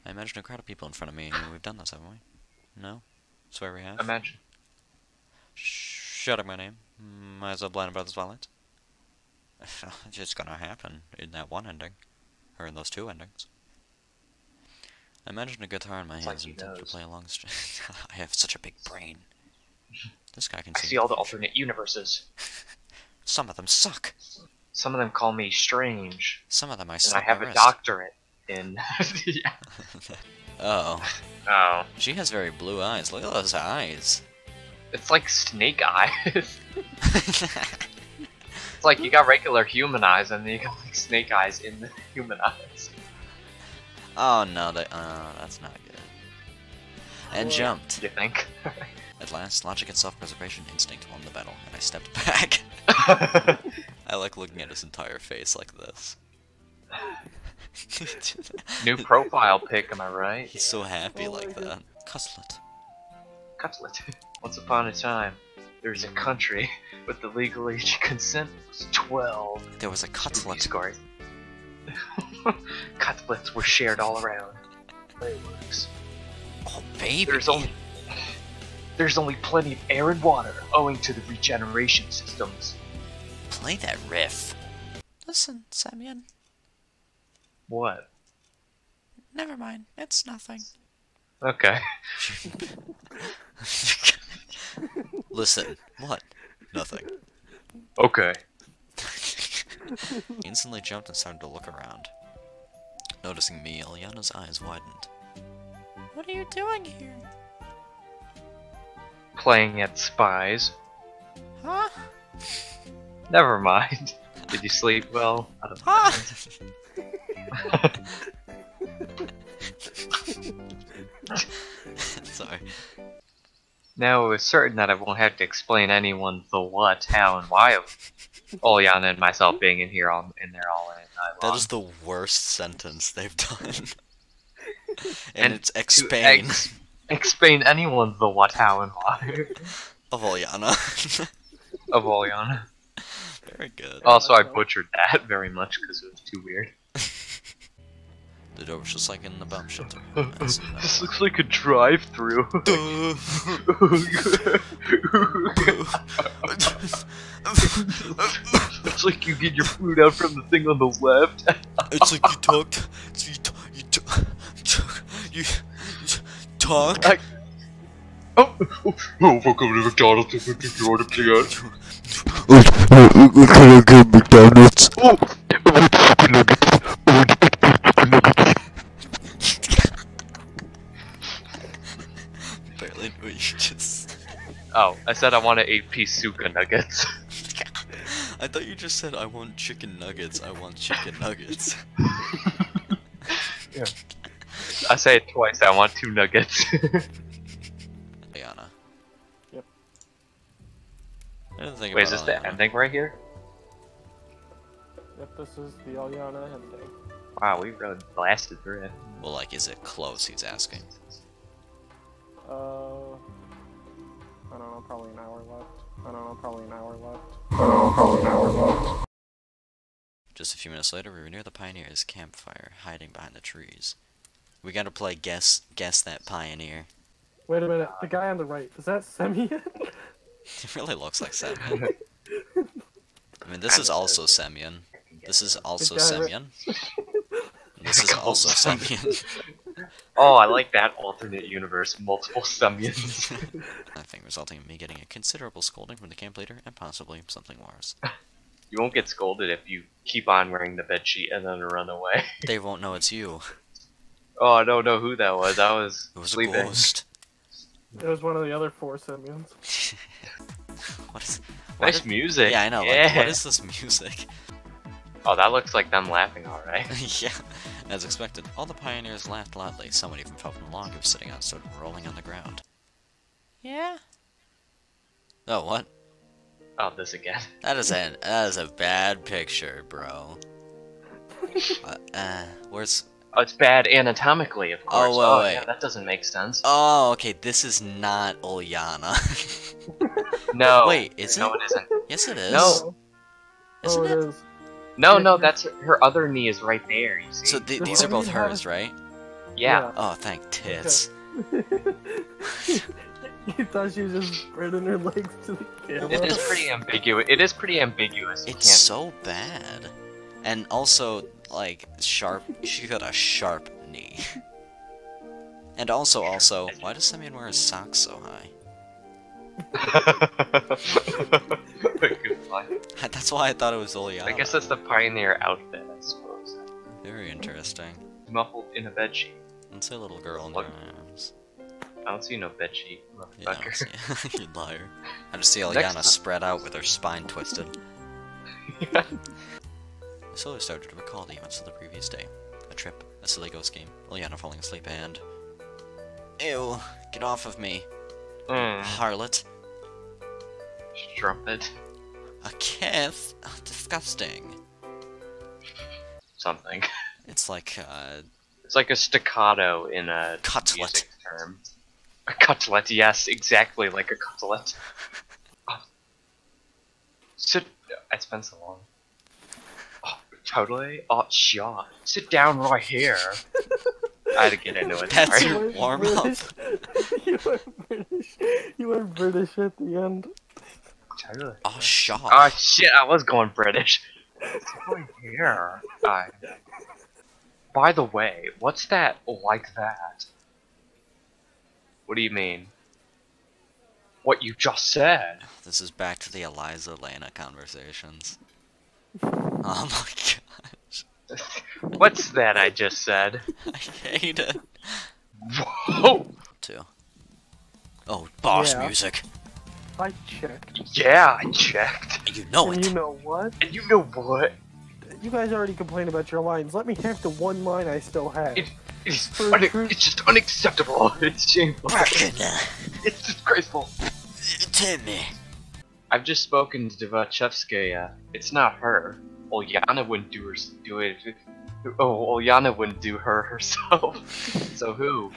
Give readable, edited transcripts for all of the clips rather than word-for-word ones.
I imagine a crowd of people in front of me. We've done this, haven't we? No? Swear we have? Imagine. Shut up, my name. Might as well blind about this wallet. It's just gonna happen in that one ending. Or in those two endings. I imagine a guitar in my hands and attempt to play along the string. I have such a big brain. This guy can I see all the alternate universes. Some of them suck. Some of them call me strange. Some of them I and I have a doctorate in... yeah. Oh. Oh. She has very blue eyes. Look at those eyes. It's like snake eyes. It's like you got regular human eyes and then you got like snake eyes in the human eyes. Oh no, that's not good. And jumped. You think? At last, logic and self-preservation instinct won the battle, and I stepped back. I like looking at his entire face like this. New profile pic, am I right? He's so happy like that. Cutlet. Cutlet. Once upon a time, there was a country with the legal age of consent was 12. There was a cutlet. Scores. Cutlets were shared all around. Oh baby. There's only plenty of air and water owing to the regeneration systems. Play that riff. Listen, Semyon. What? Never mind. It's nothing. Okay. Listen. What? Nothing. Okay. He instantly jumped and started to look around. Noticing me, Ulyana's eyes widened. What are you doing here? Playing at spies. Huh? Never mind. Did you sleep well? I don't know. Huh? Sorry. Now it was certain that I won't have to explain anyone the what, how, and why of Ulyana and myself being in here all in there all night long. That is the worst sentence they've done. and it's explain. Explain anyone the what, how, and why. Of Ulyana. Of Ulyana. Very good. Also, I butchered that very much because it was too weird. The door was just like in the bomb shelter. This looks like a drive-through. It's like you get your food out from the thing on the left. It's like you talked. You talk. Welcome to McDonald's. If you order, please. Can I get McDonald's? Barely knew what you just. Oh, I said I want to 8-piece Suka nuggets. I thought you just said I want chicken nuggets. I want chicken nuggets. Yeah. I say it twice. I want 2 nuggets. Ulyana. Yep. I didn't think Wait, about is this the Ulyana. ending right here? Yep, this is the Ulyana ending. Wow, we really blasted through it. Well, like, is it close? He's asking. I don't know, probably an hour left. Just a few minutes later, we were near the Pioneer's campfire, hiding behind the trees. We gotta play guess that pioneer. Wait a minute, the guy on the right, is that Semyon? It really looks like Semyon. I mean, this is also Semyon. This is also Semyon. This is also Semyon. Oh, I like that alternate universe, multiple Semyons. I think resulting in me getting a considerable scolding from the camp leader, and possibly something worse. You won't get scolded if you keep on wearing the bedsheet and then run away. They won't know it's you. Oh, I don't know who that was. I was It was sleeping. a ghost. It was one of the other 4 Semyons. Nice music. Yeah, I know. Yeah. Like, what is this music? Oh, that looks like them laughing, alright. Yeah, as expected, all the pioneers laughed loudly. Someone even fell from the log he was sitting on, started rolling on the ground. Yeah? Oh, what? Oh, this again. That is a bad picture, bro. Where's... Oh, it's bad anatomically, of course. Oh, wait. Yeah, that doesn't make sense. Oh, okay, this is not Ulyana. No. Wait, is it? No, it isn't. Yes, it is. No. Isn't it it? is. No, that's her other knee is right there, you see. So these are both hers, right? Yeah. Oh, thank tits. You thought she was just spreading her legs to the camera? It is pretty ambiguous. It is pretty ambiguous. You It's can't- so bad. And also, like, sharp. She got a sharp knee. And also, why does Simeon wear his socks so high? Good line. That's why I thought it was Ulyana. I guess that's the pioneer outfit, I suppose. Very interesting. Muffled in a bedsheet. Let's say little girl in What? her arms. I don't see no bedsheet, Yeah, motherfucker. you liar. I just see Next Ulyana time. spread out with her spine twisted. Yeah. I slowly started to recall the events of the previous day. A trip, a silly ghost game, Ulyana falling asleep, and... Ew, get off of me, harlot. Strumpet. A kiss? Oh, disgusting. Something. It's like, It's like a staccato in a Cutlet. music term. A cutlet, yes, exactly like a cutlet. Oh. Sit. I spent so long. Oh, totally. Oh, sure. Sit down right here. I had to get into it. That's sorry. your warm-up. You went British. You went British at the end. Totally. Oh, shot. Oh shit! I was going British. It's right here. By the way, what's that like that? What do you mean? What you just said? This is back to the Eliza-Lena conversations. Oh my gosh. What's that I just said? I hate it. Whoa! Too. Oh, boss Yeah. music. I checked. Yeah, I checked. You know And it. you know what? And you know what? You guys already complained about your lines. Let me have the one line I still have. It's just unacceptable. It's shameful. It's disgraceful. Timmy. I've just spoken to Devachevskaya. It's not her. Ulyana wouldn't do it. Oh, Ulyana wouldn't do her herself. So who?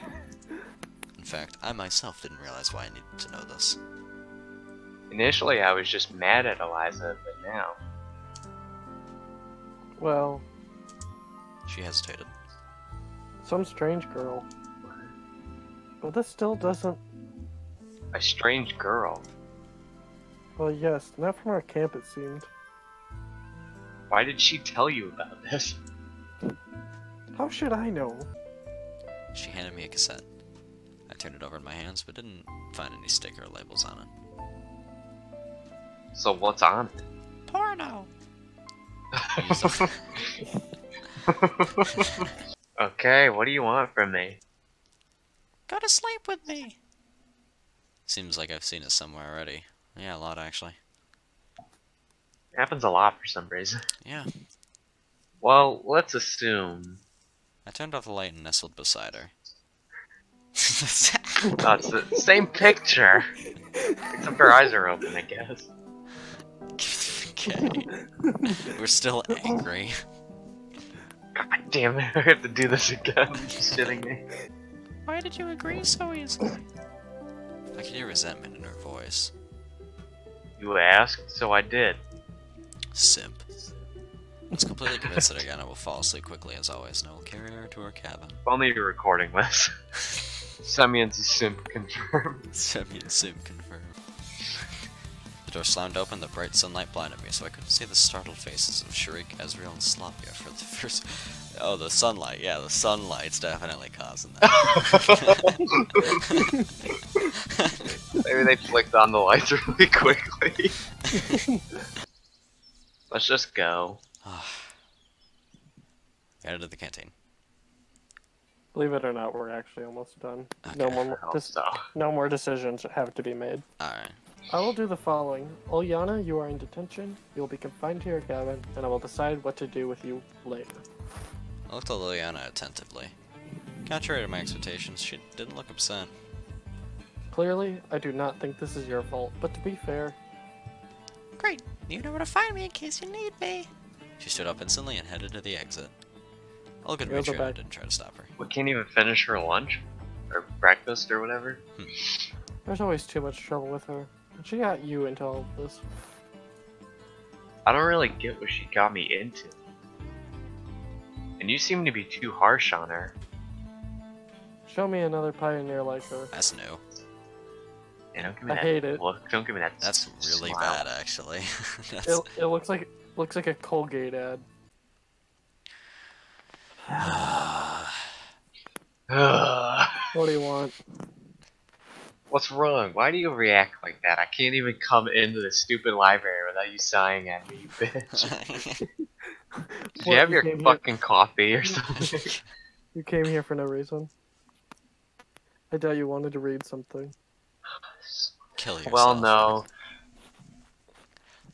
In fact, I myself didn't realize why I needed to know this. Initially, I was just mad at Eliza, but now. Well, She hesitated. some strange girl. But this still doesn't. A strange girl. Well, yes, not from our camp it seemed. Why did she tell you about this? How should I know? She handed me a cassette. I turned it over in my hands, but didn't find any sticker labels on it. So what's on it? Porno! Okay, what do you want from me? Go to sleep with me! Seems like I've seen it somewhere already. Yeah, a lot actually. It happens a lot for some reason. Yeah. Well, let's assume. I turned off the light and nestled beside her. That's the same picture. Except her eyes are open, I guess. Okay. We're still angry. God damn it, I have to do this again. Just shitting me. Why did you agree so easily? I could hear resentment in her voice. You asked, so I did. Simp. I was completely convinced that Ulyana will fall asleep quickly as always, and I will carry her to her cabin. If only you're recording this. Semyon's simp confirmed. Simeon Simp confirmed. The door slammed open, the bright sunlight blinded me, so I couldn't see the startled faces of Sharik, Ezreal, and Slavya for the first... Oh, the sunlight. Yeah, the sunlight's definitely causing that. Maybe they flicked on the lights really quickly. Let's just go. Headed to the canteen. Believe it or not, we're actually almost done. Okay. No more, I hope so. no more decisions have to be made. Alright. I will do the following. Ulyana, you are in detention. You will be confined to your cabin, and I will decide what to do with you later. I looked at Ulyana attentively. Contrary to my expectations, she didn't look upset. Clearly, I do not think this is your fault, but to be fair, Great! You know where to find me in case you need me! She stood up instantly and headed to the exit. I looked at Here's a Richard and bag. didn't try to stop her. We can't even finish her lunch? Or breakfast or whatever? there's always too much trouble with her. And she got you into all of this. I don't really get what she got me into. And you seem to be too harsh on her. Show me another pioneer like her. That's new. Yeah, don't give me I that hate it. look. Don't give me that. That's really smile. bad, actually. It looks like a Colgate ad. What do you want? What's wrong? Why do you react like that? I can't even come into the stupid library without you sighing at me, you bitch. Did you What, have you your came here- fucking coffee or something? You came here for no reason. I doubt you wanted to read something. Kill yourself. Well, no.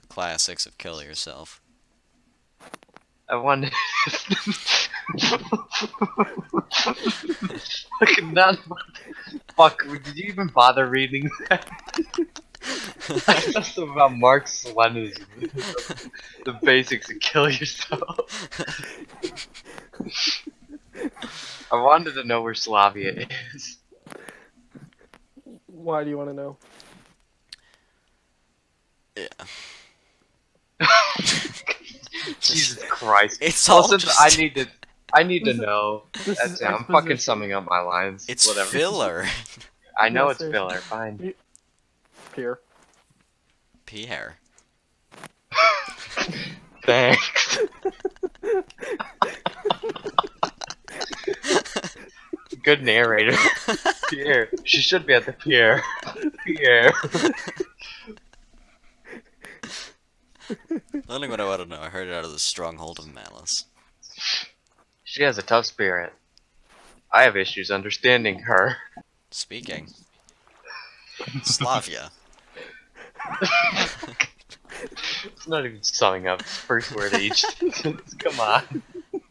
Classics of kill yourself. I wanted. Fucking not. Fuck, did you even bother reading that? That's about Marx-Leninism. The basics of kill yourself. I wanted to know where Slavia is. Why do you want to know? Yeah. Jesus Christ. It's all Listen, just... I need to know. This That's is it. I'm exposition. fucking summing up my lines. It's Whatever. filler. I know No, it's seriously. filler. Fine. Pierre. Pierre. Thanks. Good narrator. Pierre. She should be at the pier. Pierre. Learning what I want to know, I heard it out of the stronghold of malice. She has a tough spirit. I have issues understanding her. Speaking. Slavia. It's not even summing up. First word of each sentence. Come on.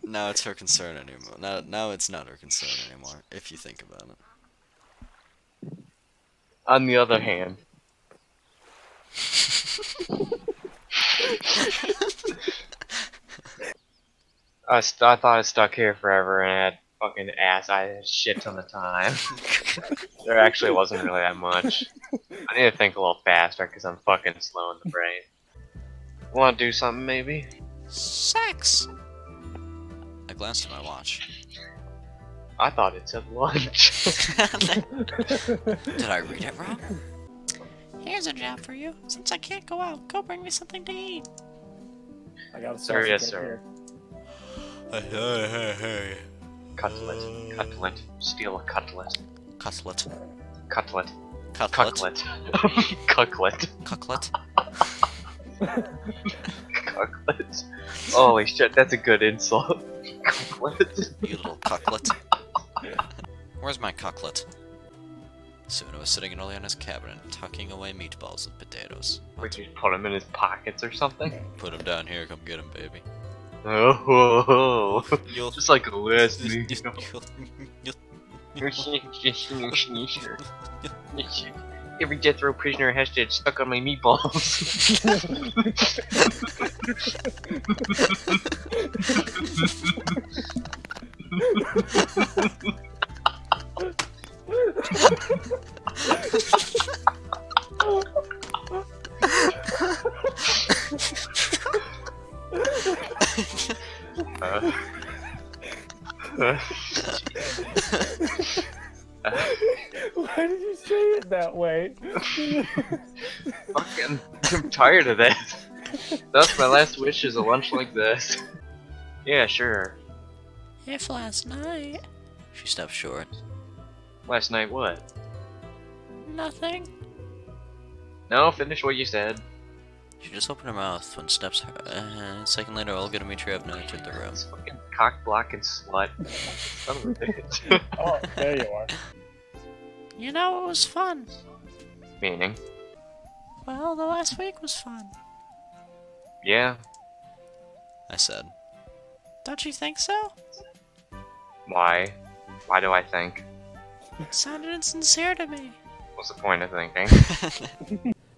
Now it's her concern anymore. Now it's not her concern anymore, if you think about it. On the other hand. I thought I stuck here forever and I had fucking ass. I had shit ton of time. There actually wasn't really that much. I need to think a little faster because I'm fucking slow in the brain. Want to do something maybe? Sex! I glanced at my watch. I thought it said lunch. Did I read it wrong? Here's a job for you. Since I can't go out, go bring me something to eat. I got a Sir, yes, sausage sir. here. Cutlet. Cutlet. Steal a cutlet. Cutlet. Cutlet. Cutlet. Cucklet. Cucklet. Cucklet. Holy shit, that's a good insult. Cucklet. You little cucklet. Where's my cucklet? Soon I was sitting in Ulyana's cabinet, tucking away meatballs and potatoes. Would you put him in his pockets or something? Put him down here, come get him, baby. Oh, You'll... just like a list. Every death row prisoner has to get stuck on my meatballs. Why did you say it that way? Fucking, I'm tired of this. That's my last wish is a lunch like this. Yeah, sure. If last night... She stopped short. Last night what? Nothing. No, finish what you said. She just opened her mouth when steps... a second later, Olga Dmitrievna entered the room. This fucking cock blocking slut. Son of a bitch. Oh, there you are. You know, it was fun. Meaning? Well, the last week was fun. Yeah. I said. Don't you think so? Why? Why do I think? It sounded insincere to me. What's the point of thinking?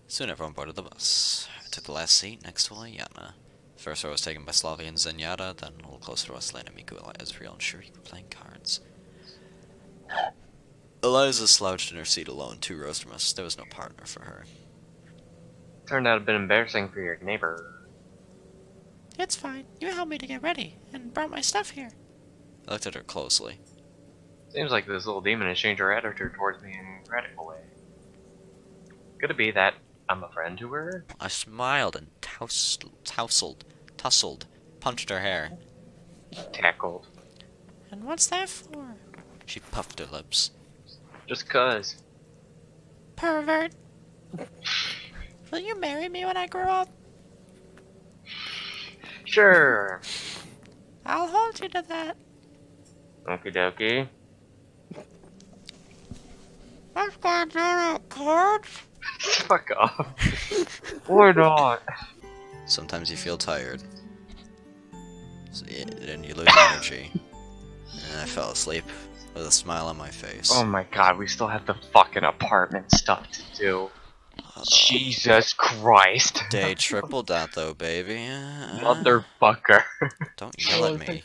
Soon everyone boarded the bus. I took the last seat next to Ulyana. The first row was taken by Slavya and Zenyatta, then a little closer to us, Lena, Miku, Ezreal, and Shuriq were playing cards. Eliza slouched in her seat alone, 2 rows from us. There was no partner for her. Turned out a bit embarrassing for your neighbor. It's fine. You helped me to get ready, and brought my stuff here. I looked at her closely. Seems like this little demon has changed her attitude towards me in a radical way. Could it be that I'm a friend to her? I smiled and tussled, punched her hair. Tackled. And what's that for? She puffed her lips. Just cuz. Pervert. Will you marry me when I grow up? Sure. I'll hold you to that. Okie dokie. Let's go do it, kids. Fuck off. Why not? Sometimes you feel tired. So then you lose energy. And I fell asleep with a smile on my face. Oh my god, we still have the fucking apartment stuff to do. Jesus Christ. Day triple dot though, baby. Motherfucker. Don't yell at me.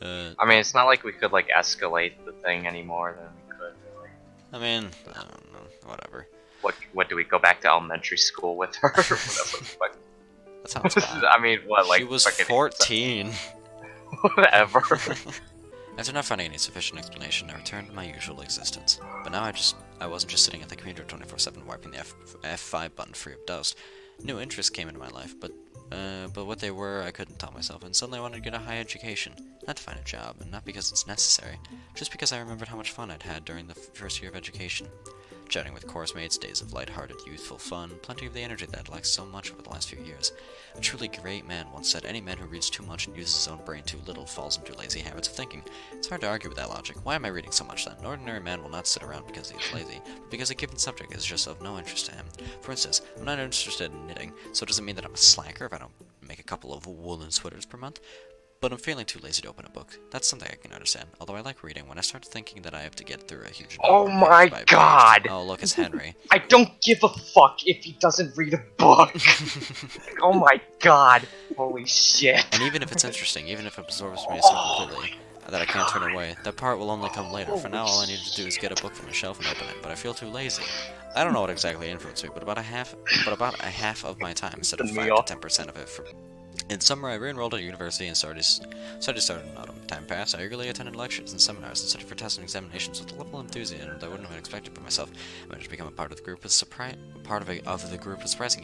I mean, it's not like we could, like, escalate the thing anymore than we could, really. I mean, I don't know. Whatever. What do we go back to elementary school with her? What else the fuck? That sounds bad. I mean, what, like, She was fucking 14. whatever. After not finding any sufficient explanation, I returned to my usual existence. But now I wasn't just sitting at the computer 24/7 wiping the F5 button free of dust. New interests came into my life, but what they were, I couldn't tell myself, and suddenly I wanted to get a high education. Not to find a job, and not because it's necessary, just because I remembered how much fun I'd had during the first year of education. Chatting with course mates, days of light-hearted, youthful fun, plenty of the energy that I'd lacked so much over the last few years. A truly great man once said, any man who reads too much and uses his own brain too little falls into lazy habits of thinking. It's hard to argue with that logic. Why am I reading so much then? An ordinary man will not sit around because he is lazy, but because a given subject is just of no interest to him. For instance, I'm not interested in knitting, so it doesn't mean that I'm a slacker if I don't make a couple of woolen sweaters per month. But I'm feeling too lazy to open a book. That's something I can understand, although I like reading. When I start thinking that I have to get through a huge Oh novel my by god! page. Oh, look, it's Henry. I don't give a fuck if he doesn't read a book! Oh my god! Holy shit! And even if it's interesting, even if it absorbs me so completely that I can't turn away, that part will only come later. For now, all I need to do is get a book from a shelf and open it, but I feel too lazy. I don't know what exactly influenced me, but about a half of my time, instead of 5 to 10% of it, in summer, I re-enrolled at university and studies started in autumn. Time passed, I eagerly attended lectures and seminars and studied for tests and examinations with a level of enthusiasm that I wouldn't have expected for myself. I managed to become a part of the group with surprising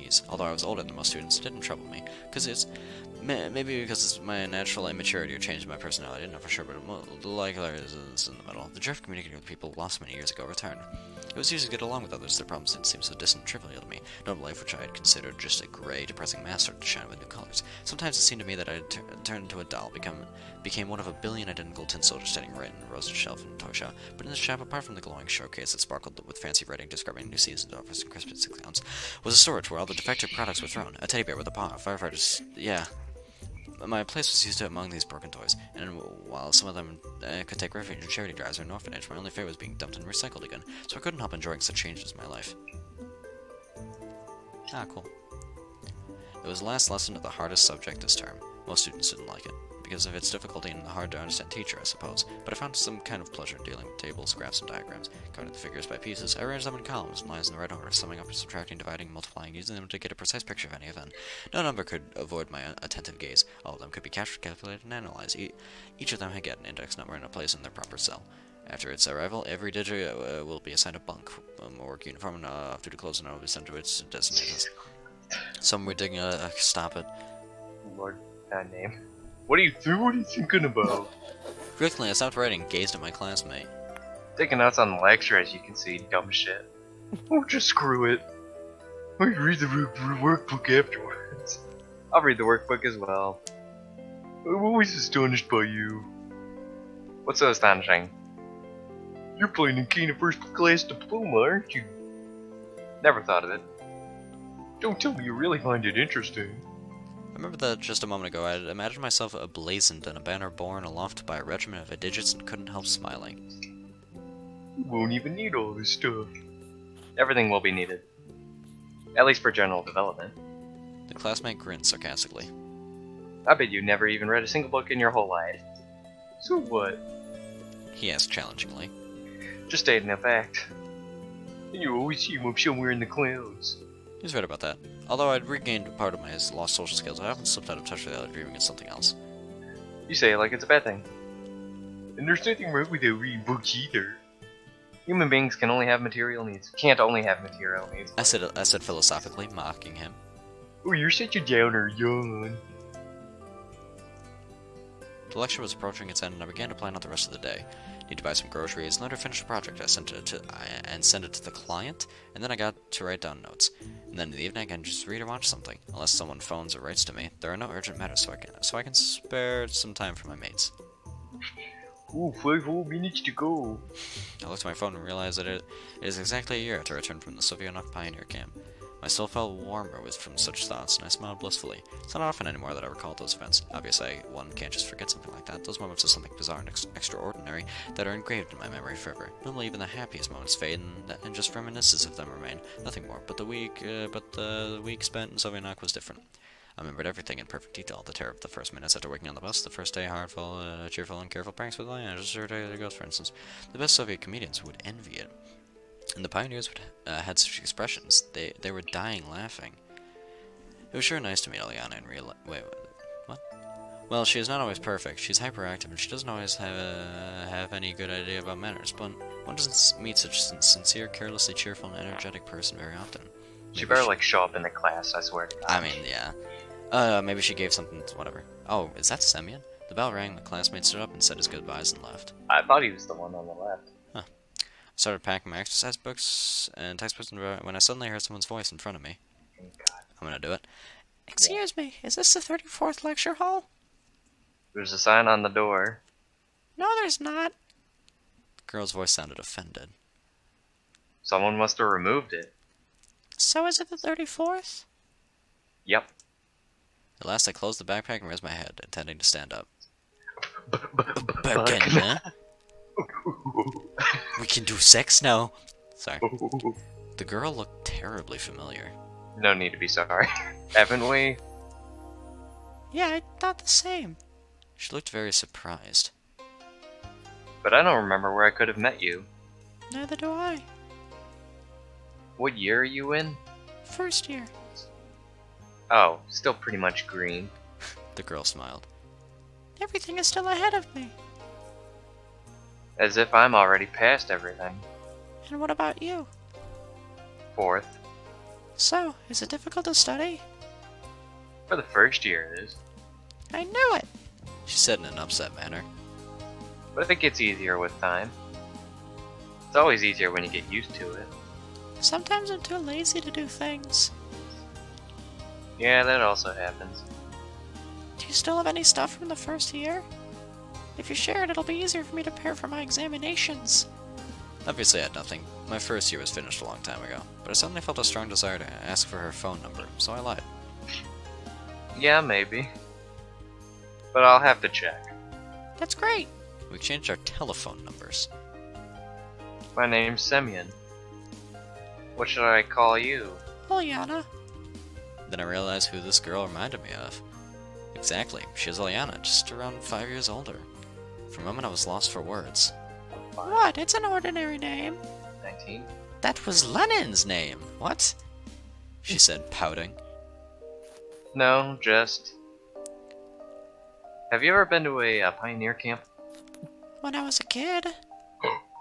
ease. Although I was older than most students, it didn't trouble me, maybe because it's my natural immaturity or changed my personality. I didn't know for sure, but the likelihood is in the middle. The drift of communicating with people lost many years ago returned. It was easy to get along with others. Their problems didn't seem so distant and trivial to me. Normal life, which I had considered just a gray, depressing mask, started to shine with new colors. Sometimes it seemed to me that I had turned into a doll, became one of a billion identical tin soldiers standing right in a roasted shelf in a toy shop. But in this shop, apart from the glowing showcase that sparkled with fancy writing describing new seasons, offers, and Christmas discounts, was a storage where all the defective products were thrown. A teddy bear with a paw, firefighters, yeah. My place was used to among these broken toys, and while some of them could take refuge in charity drives or an orphanage, my only fare was being dumped and recycled again, so I couldn't help enjoying such changes in my life. Ah, cool. It was the last lesson of the hardest subject this term. Most students didn't like it, because of its difficulty and the hard-to-understand teacher, I suppose, but I found some kind of pleasure in dealing with tables, graphs, and diagrams. Counting the figures by pieces, I arranged them in columns and lines in the right order, summing up and subtracting, dividing, multiplying, using them to get a precise picture of any event. No number could avoid my attentive gaze. All of them could be captured, calculated, and analyzed. Each of them had get an index number and a place in their proper cell. After its arrival, every digit will be assigned a bunk, work uniform, and after the close, and will be sent to its destination. Some were digging stop it. Lord, that name. What are you thinking about? Quickly, I stopped writing and gazed at my classmate. Taking notes on the lecture, as you can see, dumb shit. Oh, just screw it. I can read the workbook afterwards. I'll read the workbook as well. I'm always astonished by you. What's so astonishing? You're planning Keen a first class diploma, aren't you? Never thought of it. Don't tell me you really find it interesting. I remember that just a moment ago I had imagined myself emblazoned in a banner borne aloft by a regiment of digits and couldn't help smiling. You won't even need all this stuff. Everything will be needed. At least for general development. The classmate grinned sarcastically. I bet you never even read a single book in your whole life. So what? He asked challengingly. Just stating a fact. And you always seem up somewhere in the clouds. He was right about that. Although I'd regained part of my lost social skills, I often slipped out of touch with the other, dreaming of something else. You say it like it's a bad thing. And there's nothing wrong with reading books either. Human beings can only have material needs. Can't only have material needs. I said philosophically, mocking him. Oh, you're such a downer, yawn. The lecture was approaching its end, and I began to plan out the rest of the day. Need to buy some groceries, and later finish the project. I sent it to the client, and then I got to write down notes. And then in the evening, I can just read or watch something, unless someone phones or writes to me. There are no urgent matters, so I can spare some time for my mates. Ooh, 5 whole minutes to go. I looked at my phone and realized that it is exactly a year after I returned from the Slavya Ending pioneer camp. My soul felt warmer from such thoughts, and I smiled blissfully. It's not often anymore that I recall those events. Obviously, one can't just forget something like that. Those moments of something bizarre and extraordinary that are engraved in my memory forever. Normally, even the happiest moments fade, and just reminiscences of them remain. Nothing more. But the week spent in Slavya Ending was different. I remembered everything in perfect detail. The terror of the first minutes after waking on the bus, the first day, heartful, cheerful, and careful pranks with Ulyana, just a regular ghost, for instance. The best Soviet comedians would envy it. And the pioneers had such expressions. They were dying laughing. It was sure nice to meet Ulyana in real. Wait, what? Well, she is not always perfect. She's hyperactive, and she doesn't always have any good idea about manners. But one doesn't meet such a sincere, carelessly cheerful, and energetic person very often. She better like show up in the class. I swear to God. I mean, yeah. Maybe she gave something. Whatever. Oh, is that Semyon? The bell rang. My classmate stood up and said his goodbyes and left. I thought he was the one on the left. I started packing my exercise books and textbooks when I suddenly heard someone's voice in front of me. God. I'm gonna do it. Excuse me, is this the 34th lecture hall? There's a sign on the door. No, there's not. The girl's voice sounded offended. Someone must have removed it. So is it the 34th? Yep. At last I closed the backpack and raised my head, intending to stand up. We can do sex now. Sorry. The girl looked terribly familiar. No need to be sorry. Haven't we? Yeah, I thought the same. She looked very surprised. But I don't remember where I could have met you. Neither do I. What year are you in? First year. Oh, still pretty much green. The girl smiled. Everything is still ahead of me. As if I'm already past everything. And what about you? 4th. So, is it difficult to study? For the first year it is. I knew it! She said in an upset manner. But it gets easier with time. It's always easier when you get used to it. Sometimes I'm too lazy to do things. Yeah, that also happens. Do you still have any stuff from the first year? If you share it, it'll be easier for me to prepare for my examinations. Obviously I had nothing. My first year was finished a long time ago, but I suddenly felt a strong desire to ask for her phone number, so I lied. Yeah, maybe. But I'll have to check. That's great! We exchanged our telephone numbers. My name's Semyon. What should I call you? Ulyana. Then I realized who this girl reminded me of. Exactly, she is Ulyana, just around 5 years older. For a moment I was lost for words. What? It's an ordinary name. 19? That was Lenin's name. What? She said, pouting. No, just... Have you ever been to a pioneer camp? When I was a kid.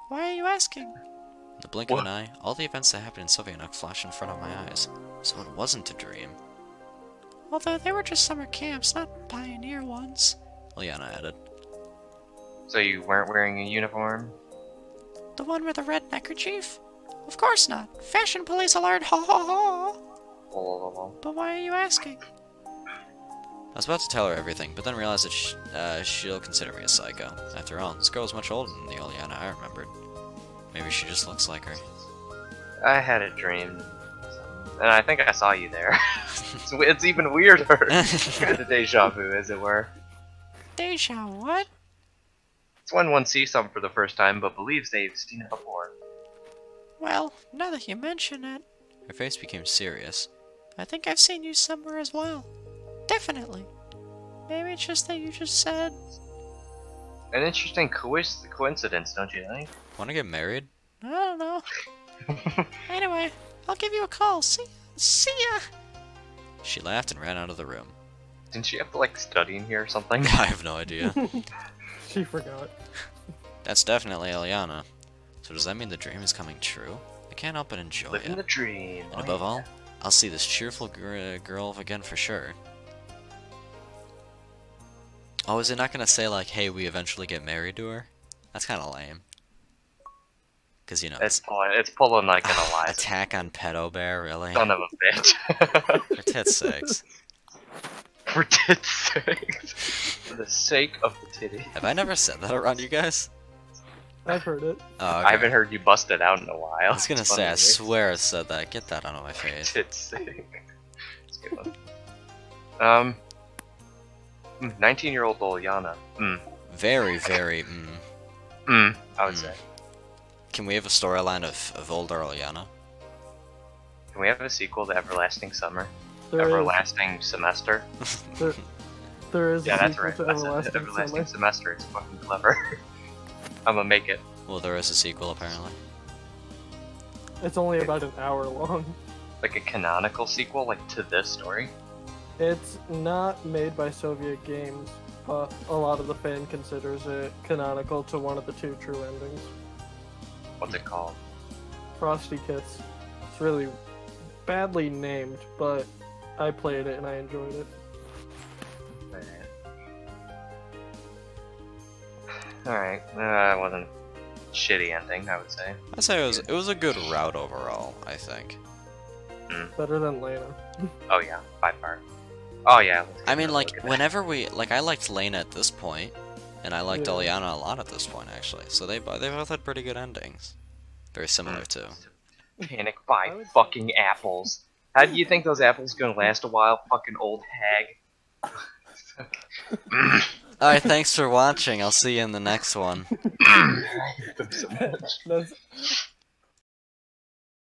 Why are you asking? In the blink of an eye, all the events that happened in Slavya Ending flashed in front of my eyes. So it wasn't a dream. Although they were just summer camps, not pioneer ones, Ulyana added. So you weren't wearing a uniform? The one with the red neckerchief? Of course not. Fashion police alert, ha ha ha! But why are you asking? I was about to tell her everything, but then realized that she'll consider me a psycho. After all, this girl was much older than the Ulyana I remembered. Maybe she just looks like her. I had a dream. And I think I saw you there. It's even weirder. Kind of deja vu, as it were. Deja what? It's when one sees something for the first time, but believes they've seen it before. Well, now that you mention it... Her face became serious. I think I've seen you somewhere as well. Definitely. Maybe it's just that you just said... An interesting coincidence, don't you think? Want to get married? I don't know. Anyway, I'll give you a call. See ya! She laughed and ran out of the room. Didn't she have to, like, study in here or something? I have no idea. She forgot. That's definitely Ulyana. So does that mean the dream is coming true? I can't help but enjoy Living it. the dream. And above all, I'll see this cheerful girl again for sure. Oh, is it not gonna say like, hey, we eventually get married to her? That's kind of lame. Cause you know, It's pulling like an Eliza. Attack on Pedo Bear, really? Son of a bitch. For tits' sakes. For tits' sakes. For the sake of the titty. Have I never said that around you guys? I've heard it. Oh, okay. I haven't heard you bust it out in a while. I was gonna say, I swear I said that. Get that out of my For face. tits' sake. It's a good one. 19-year-old Ulyana. Very, very, I would say. Can we have a storyline of older Ulyana? Can we have a sequel to Everlasting Summer? There is. Everlasting Semester? There is Yeah, a that's sequel right. to That's Everlasting Everlasting Summer. Semester. It's fucking clever. I'm gonna make it. Well, there is a sequel, apparently. It's only about an hour long. Like a canonical sequel, like to this story? It's not made by Soviet Games, but a lot of the fan considers it canonical to one of the two true endings. What's it called? Frosty Kiss. It's really badly named, but I played it and I enjoyed it. Alright. It wasn't a shitty ending, I would say. I'd say it was a good route overall, I think. Better than Lena. Oh yeah, by far. Oh yeah. I mean, like, whenever I liked Lena at this point, and I liked Yeah. Ulyana a lot at this point, actually. So they both had pretty good endings. Very similar, too. Panic buy fucking apples. How do you think those apples gonna last a while, fucking old hag? Alright, thanks for watching. I'll see you in the next one. I hate them so much. That's